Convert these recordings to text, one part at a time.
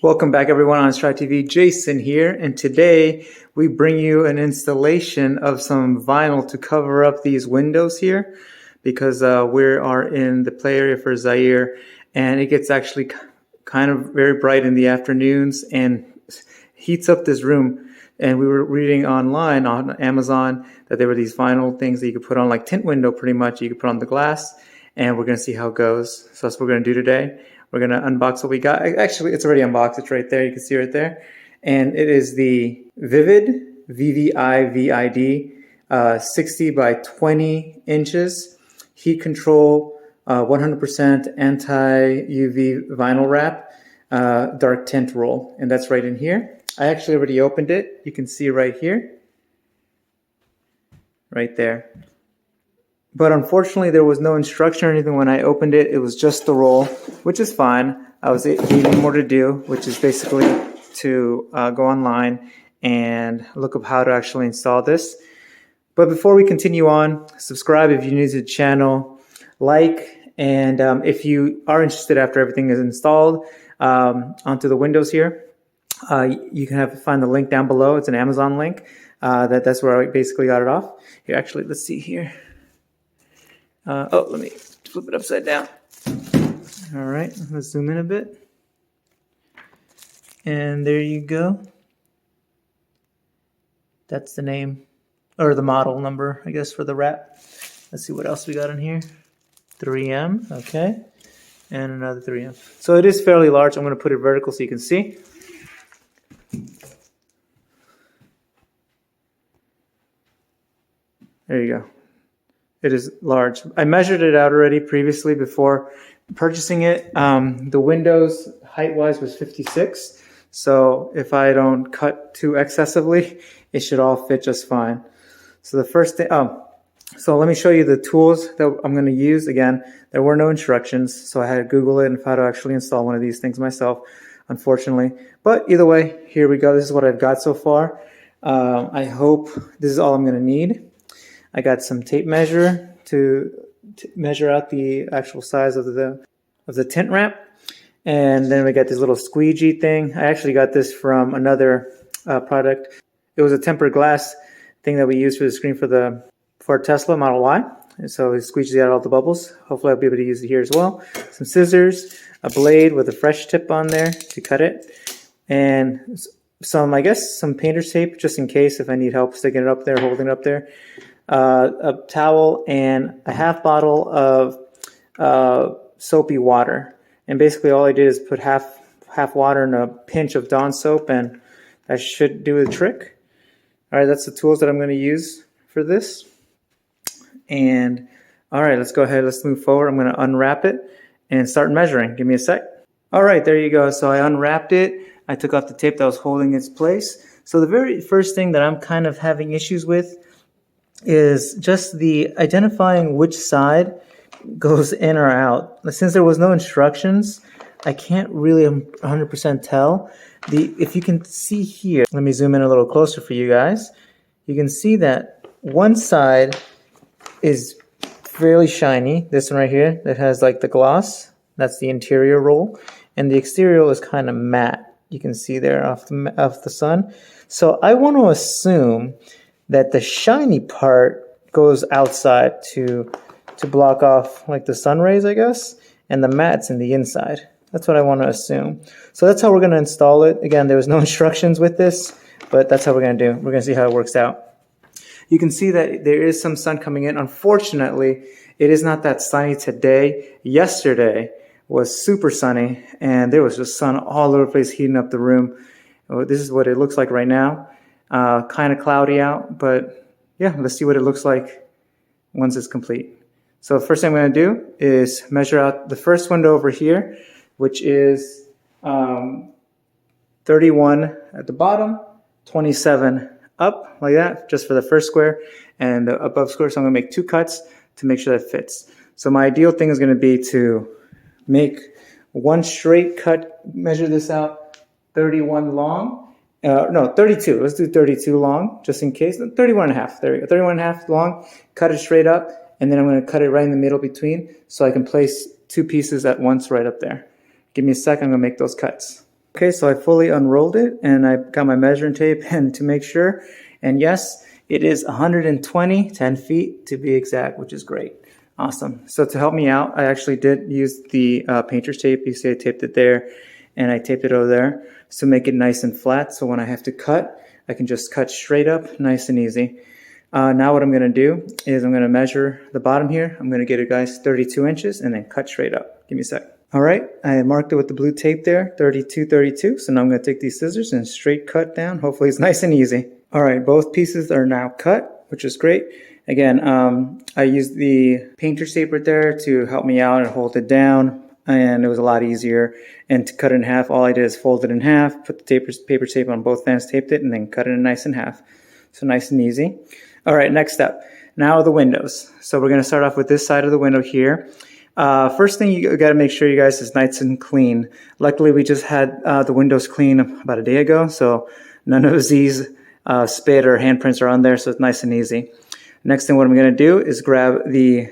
Welcome back everyone on Strat TV. Jason here, and today we bring you an installation of some vinyl to cover up these windows here because we are in the play area for Zaire, and it gets actually kind of very bright in the afternoons and heats up this room. And we were reading online on Amazon that there were these vinyl things that you could put on, like tint window pretty much. You could put on the glass, and we're going to see how it goes. So that's what we're going to do today. We're going to unbox what we got. Actually, it's already unboxed. It's right there. You can see right there. And it is the VViViD, VViViD, 60 by 20 inches, heat control, 100% anti-UV vinyl wrap, dark tint roll. And that's right in here. I actually already opened it. You can see right here. Right there. But unfortunately, there was no instruction or anything when I opened it. It was just the roll, which is fine. I was needing more to do, which is basically to go online and look up how to actually install this. But before we continue on, subscribe if you're new to the channel, like, and if you are interested after everything is installed onto the windows here, you can find the link down below. It's an Amazon link. That's where I basically got it off. Here, actually, let's see here. Let me flip it upside down. All right, let's zoom in a bit. And there you go. That's the name, or the model number, I guess, for the wrap. Let's see what else we got in here. 3M, okay. And another 3M. So it is fairly large. I'm going to put it vertical so you can see. There you go. It is large. I measured it out already previously before purchasing it. The windows height-wise was 56. So if I don't cut too excessively, it should all fit just fine. So the first thing, so let me show you the tools that I'm going to use. Again, there were no instructions, so I had to Google it and how to actually install one of these things myself, unfortunately. But either way, here we go. This is what I've got so far. I hope this is all I'm going to need. I got some tape measure to measure out the actual size of the tint wrap. And then we got this little squeegee thing. I actually got this from another product. It was a tempered glass thing that we used for the screen for Tesla Model Y. And so it squeegees out all the bubbles. Hopefully I'll be able to use it here as well. Some scissors, a blade with a fresh tip on there to cut it. And some, I guess, some painter's tape just in case if I need help sticking it up there, holding it up there. A towel and a half bottle of soapy water. And basically all I did is put half water and a pinch of Dawn soap, and that should do the trick. All right, that's the tools that I'm going to use for this. And all right, let's go ahead. Let's move forward. I'm going to unwrap it and start measuring. Give me a sec. All right, there you go. So I unwrapped it. I took off the tape that was holding its place. So the very first thing that I'm kind of having issues with is just the identifying which side goes in or out. Since there was no instructions, I can't really 100% tell. If you can see here, let me zoom in a little closer for you guys. You can see that one side is fairly shiny. This one right here that has like the gloss, that's the interior roll, and the exterior is kind of matte. You can see there off the sun. So I want to assume that the shiny part goes outside to block off like the sun rays, I guess, and the matte's in the inside. That's what I want to assume. So that's how we're going to install it. Again, there was no instructions with this, but that's how we're going to do. We're going to see how it works out. You can see that there is some sun coming in. Unfortunately, it is not that sunny today. Yesterday was super sunny, and there was just sun all over the place heating up the room. This is what it looks like right now. Kind of cloudy out, but yeah, let's see what it looks like once it's complete. So the first thing I'm going to do is measure out the first window over here, which is 31 at the bottom, 27 up like that, just for the first square, and the above square. So I'm going to make 2 cuts to make sure that fits. So my ideal thing is going to be to make one straight cut, measure this out, 31 long. No, 32. Let's do 32 long, just in case. 31 and a half. There we go. 31 and a half long. Cut it straight up, and then I'm going to cut it right in the middle between, so I can place 2 pieces at once right up there. Give me a second. I'm going to make those cuts. Okay, so I fully unrolled it and I got my measuring tape and to make sure. And yes, it is 120, 10 feet to be exact, which is great. Awesome. So to help me out, I actually did use the painter's tape. You see I taped it there and I taped it over there to make it nice and flat. So when I have to cut, I can just cut straight up, nice and easy. Now what I'm going to do is I'm going to measure the bottom here. I'm going to get it, guys, 32 inches and then cut straight up. Give me a sec. All right, I marked it with the blue tape there, 32, 32. So now I'm going to take these scissors and straight cut down. Hopefully it's nice and easy. All right, both pieces are now cut, which is great. Again, I used the painter's tape right there to help me out and hold it down. And it was a lot easier. And to cut it in half, all I did is fold it in half, put the paper tape on both ends, taped it, and then cut it nice in half. So nice and easy. All right, next step. Now the windows. So we're going to start off with this side of the window here. First thing you got to make sure, you guys, is nice and clean. Luckily, we just had the windows clean about a day ago, so none of these spit or handprints are on there, so it's nice and easy. Next thing what I'm going to do is grab the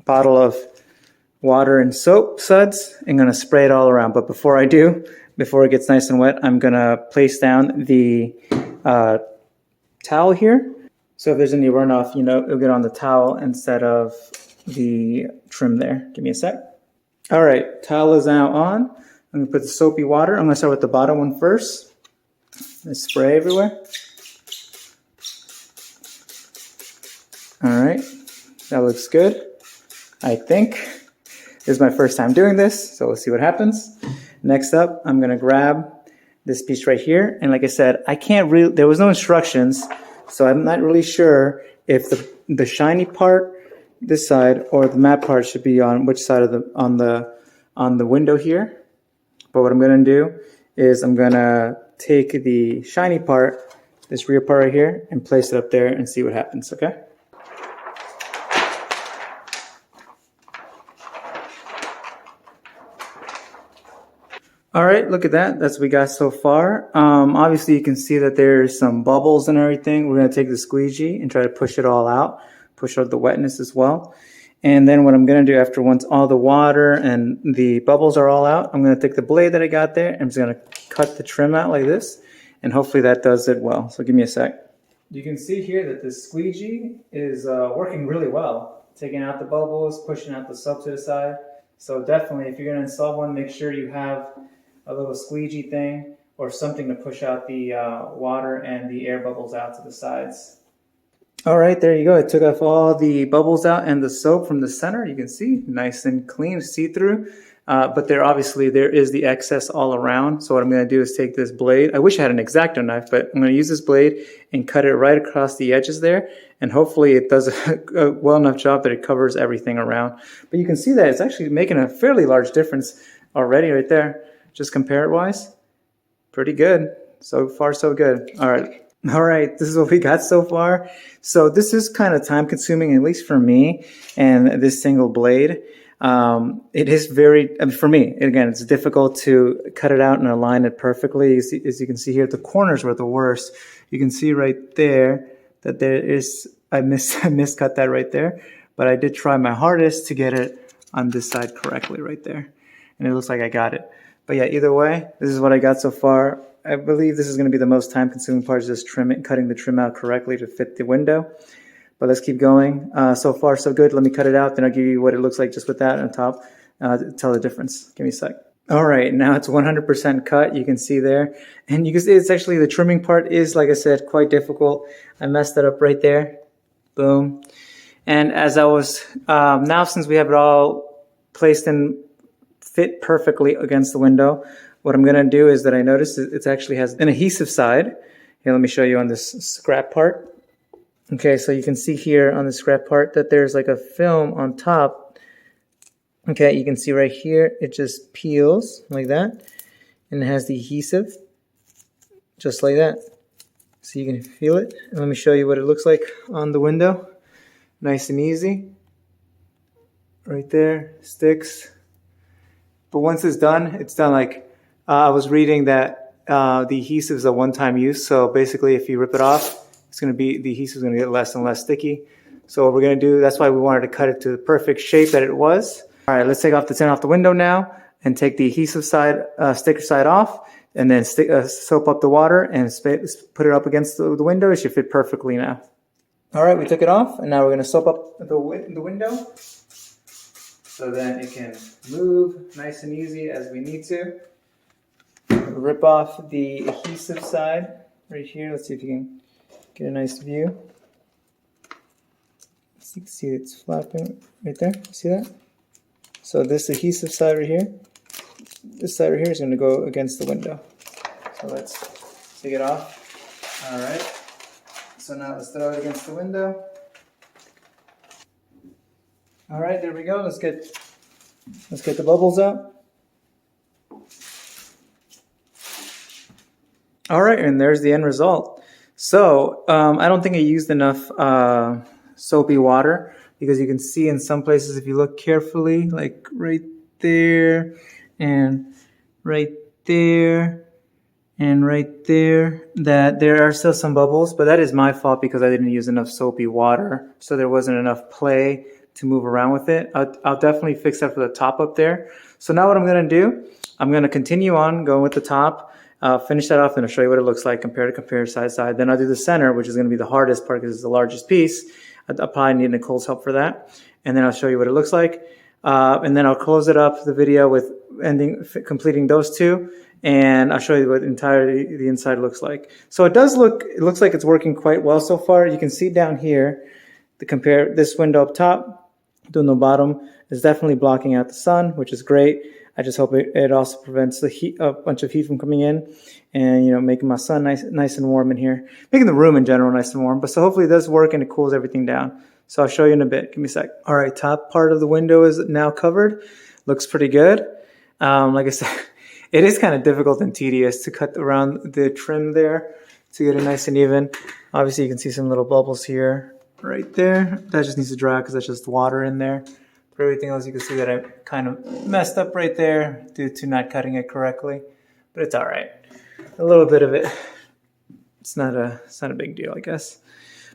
bottle of water and soap suds. I'm going to spray it all around, but before I do, before it gets nice and wet, I'm going to place down the towel here. So if there's any runoff, you know, it'll get on the towel instead of the trim there. Give me a sec. All right, towel is now on. I'm going to put the soapy water. I'm going to start with the bottom one first. Let's spray everywhere. All right, that looks good, I think. This is my first time doing this, so we'll see what happens. Next up, I'm going to grab this piece right here. And like I said, I can't really, there was no instructions, so I'm not really sure if the shiny part, this side, or the matte part should be on which side of on the window here. But what I'm going to do is I'm going to take the shiny part, this rear part right here, and place it up there and see what happens, okay? All right, look at that. That's what we got so far. Obviously, you can see that there's some bubbles and everything. We're going to take the squeegee and try to push it all out, push out the wetness as well. And then what I'm going to do after once all the water and the bubbles are all out, I'm going to take the blade that I got there and I'm just going to cut the trim out like this. And hopefully that does it well. So give me a sec. You can see here that the squeegee is working really well. Taking out the bubbles, pushing out the soap to the side. So definitely, if you're going to install one, make sure you have a little squeegee thing or something to push out the water and the air bubbles out to the sides. All right, there you go. I took off all the bubbles out and the soap from the center. You can see, nice and clean, see-through. But there is the excess all around. So what I'm going to do is take this blade. I wish I had an X-Acto knife, but I'm going to use this blade and cut it right across the edges there. And hopefully it does a well enough job that it covers everything around. But you can see that it's actually making a fairly large difference already right there. Just compare-wise, pretty good. So far, so good. All right, this is what we got so far. So this is kind of time consuming, at least for me, and this single blade. It is very, for me, again, it's difficult to cut it out and align it perfectly. As you can see here, the corners were the worst. You can see right there that there is, I miscut that right there, but I did try my hardest to get it on this side correctly right there. And it looks like I got it. But yeah, either way, this is what I got so far. I believe this is going to be the most time-consuming part, is just cutting the trim out correctly to fit the window. But let's keep going. So far, so good. Let me cut it out, then I'll give you what it looks like just with that on top. Tell the difference. Give me a sec. All right, now it's 100% cut. You can see there. And you can see it's actually, the trimming part is, like I said, quite difficult. I messed that up right there. Boom. And as I was, now since we have it all placed in, fit perfectly against the window, what I'm going to do is that I noticed it actually has an adhesive side. Here, let me show you on this scrap part. Okay, so you can see here on the scrap part that there's like a film on top. Okay, you can see right here, it just peels like that. And it has the adhesive, just like that. So you can feel it. And let me show you what it looks like on the window. Nice and easy. Right there, sticks. But once it's done like, I was reading that the adhesive is a one-time use. So basically, if you rip it off, the adhesive is going to get less and less sticky. So what we're going to do, that's why we wanted to cut it to the perfect shape that it was. All right, let's take off the tint off the window now. and take the adhesive side, sticker side off, and then soap up the water and put it up against the window. It should fit perfectly now. All right, we took it off, and now we're going to soap up the window so then it can move nice and easy as we need to. Rip off the adhesive side right here. Let's see if you can get a nice view. You can see it's flapping right there. See that? So this adhesive side right here, this side right here is going to go against the window. So let's take it off. All right. So now let's throw it against the window. All right, there we go. Let's get the bubbles out. All right, and there's the end result. So I don't think I used enough soapy water, because you can see in some places, if you look carefully, like right there and right there and right there, that there are still some bubbles, but that is my fault because I didn't use enough soapy water, so there wasn't enough play to move around with it. I'll definitely fix that for the top up there. So now what I'm going to do, I'm going to continue on going with the top, finish that off, and I'll show you what it looks like, compare side to side. Then I'll do the center, which is going to be the hardest part because it's the largest piece. I'll probably need Nicole's help for that. And then I'll show you what it looks like. And then I'll close it up, the video, with completing those two. And I'll show you what the inside looks like. So it looks like it's working quite well so far. You can see down here, compare this window up top to the bottom is definitely blocking out the sun, which is great. I just hope it also prevents the heat, a bunch of heat from coming in, and making my sun nice and warm in here, making the room in general nice and warm. But so hopefully it does work and it cools everything down. So I'll show you in a bit. Give me a sec. All right, top part of the window is now covered. Looks pretty good. Like I said, it is kind of difficult and tedious to cut around the trim there to get it nice and even. Obviously, you can see some little bubbles here, right there. That just needs to dry because that's just water in there. For everything else, you can see that I kind of messed up right there due to not cutting it correctly, but it's all right. A little bit of it. It's not a big deal, I guess.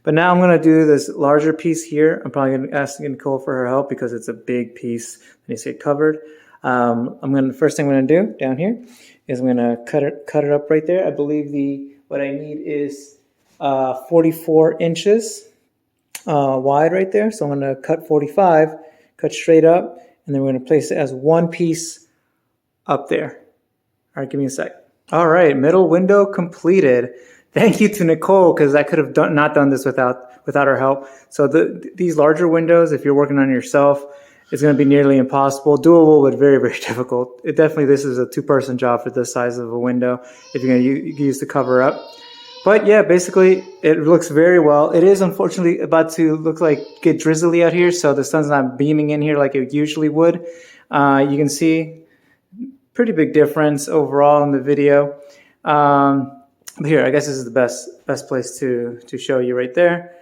But now I'm going to do this larger piece here. I'm probably going to ask Nicole for her help because it's a big piece. And you see it covered. The first thing I'm going to do down here is I'm going to cut it up right there. I believe what I need is 44 inches wide right there. So I'm going to cut 45. Cut straight up, and then we're going to place it as one piece up there. All right, give me a sec. All right, middle window completed. Thank you to Nicole, because I could have not done this without her help. So these larger windows, if you're working on yourself, it's going to be nearly impossible. Doable, but very, very difficult. This is a two-person job for this size of a window if you're going to use the cover up. But yeah, basically it looks very well. It is unfortunately about to get drizzly out here, so the sun's not beaming in here like it usually would. You can see pretty big difference overall in the video. But here, I guess this is the best place to show you right there.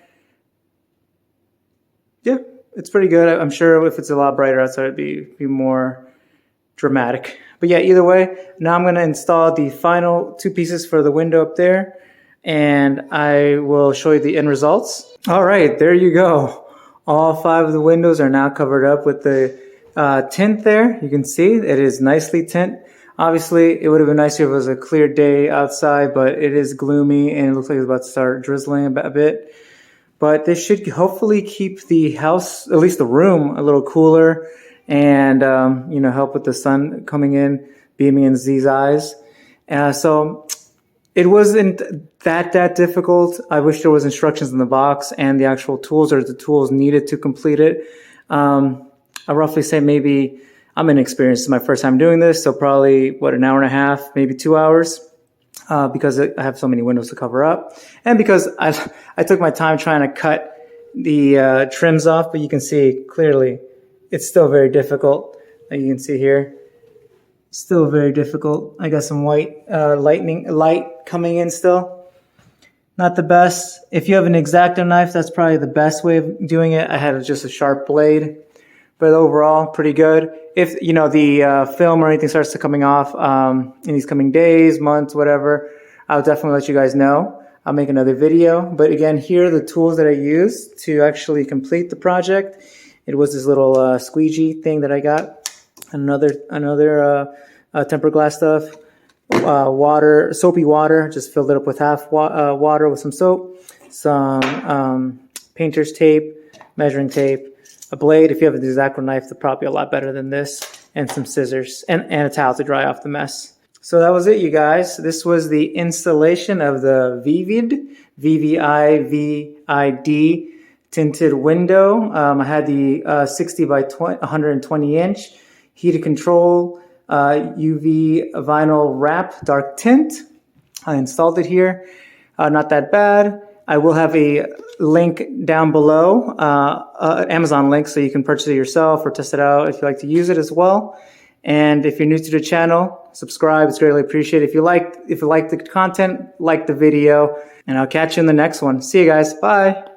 Yeah, it's pretty good. I'm sure if it's a lot brighter outside, it'd be more dramatic. But yeah, either way, now I'm going to install the final two pieces for the window up there, and I will show you the end results. All right, there you go. All 5 of the windows are now covered up with the tint there. You can see it is nicely tint. Obviously, it would have been nicer if it was a clear day outside, but it is gloomy and it looks like it's about to start drizzling a bit. But this should hopefully keep the house, at least the room, a little cooler and help with the sun coming in, beaming in Z's eyes. So it wasn't that difficult. I wish there was instructions in the box and the actual tools or the tools needed to complete it. I roughly say maybe, I'm inexperienced. It's my first time doing this, so probably, an hour and a half, maybe 2 hours, because I have so many windows to cover up. And because I took my time trying to cut the trims off, but you can see clearly it's still very difficult. Like you can see here. Still very difficult. I got some white light coming in still. Not the best. If you have an X-Acto knife, that's probably the best way of doing it. I had just a sharp blade, but overall pretty good. If the film or anything starts to coming off in these coming days, months, whatever, I'll definitely let you guys know. I'll make another video. But again, here are the tools that I used to actually complete the project. It was this little squeegee thing that I got. another tempered glass stuff. Water, soapy water. Just filled it up with half water with some soap, some painter's tape, measuring tape, a blade. If you have an X-Acto knife, they're probably a lot better than this, and some scissors, and a towel to dry off the mess. So that was it, you guys. This was the installation of the VViViD, VViViD tinted window. I had the 60 by 120 inch heated control UV vinyl wrap dark tint. I installed it here. Not that bad. I will have a link down below, Amazon link, so you can purchase it yourself or test it out if you like to use it as well. And if you're new to the channel, subscribe. It's greatly appreciated. If you like the content, like the video, and I'll catch you in the next one. See you guys. Bye.